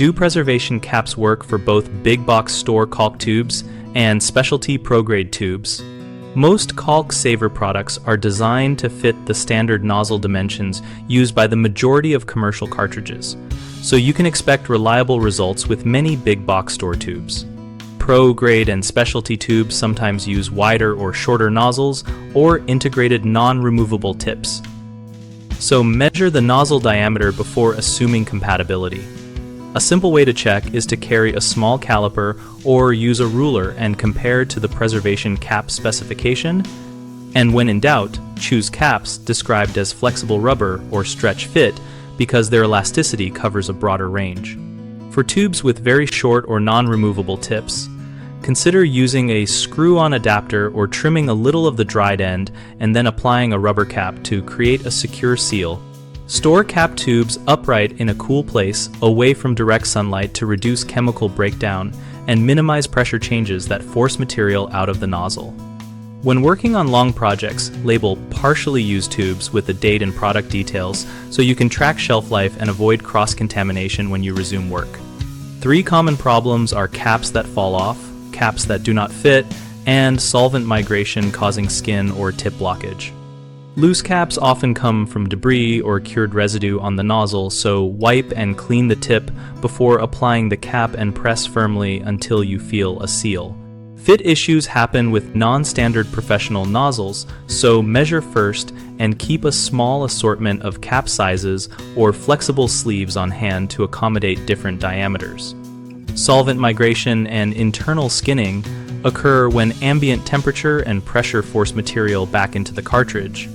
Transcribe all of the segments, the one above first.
Do preservation caps work for both big box store caulk tubes and specialty pro-grade tubes? Most caulk saver products are designed to fit the standard nozzle dimensions used by the majority of commercial cartridges, so you can expect reliable results with many big box store tubes. Pro-grade and specialty tubes sometimes use wider or shorter nozzles or integrated non-removable tips. So measure the nozzle diameter before assuming compatibility. A simple way to check is to carry a small caliper or use a ruler and compare to the preservation cap specification, and when in doubt, choose caps described as flexible rubber or stretch fit because their elasticity covers a broader range. For tubes with very short or non-removable tips, consider using a screw-on adapter or trimming a little of the dried end and then applying a rubber cap to create a secure seal. Store cap tubes upright in a cool place away from direct sunlight to reduce chemical breakdown and minimize pressure changes that force material out of the nozzle. When working on long projects, label partially used tubes with the date and product details so you can track shelf life and avoid cross-contamination when you resume work. 3 common problems are caps that fall off, caps that do not fit, and solvent migration causing skin or tip blockage. Loose caps often come from debris or cured residue on the nozzle, so wipe and clean the tip before applying the cap and press firmly until you feel a seal. Fit issues happen with non-standard professional nozzles, so measure first and keep a small assortment of cap sizes or flexible sleeves on hand to accommodate different diameters. Solvent migration and internal skinning occur when ambient temperature and pressure force material back into the cartridge.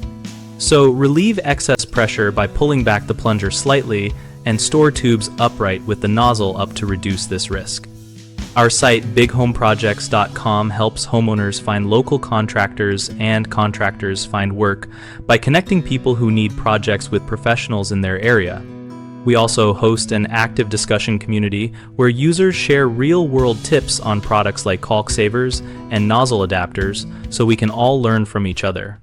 So relieve excess pressure by pulling back the plunger slightly and store tubes upright with the nozzle up to reduce this risk. Our site bighomeprojects.com helps homeowners find local contractors and contractors find work by connecting people who need projects with professionals in their area. We also host an active discussion community where users share real-world tips on products like caulk savers and nozzle adapters so we can all learn from each other.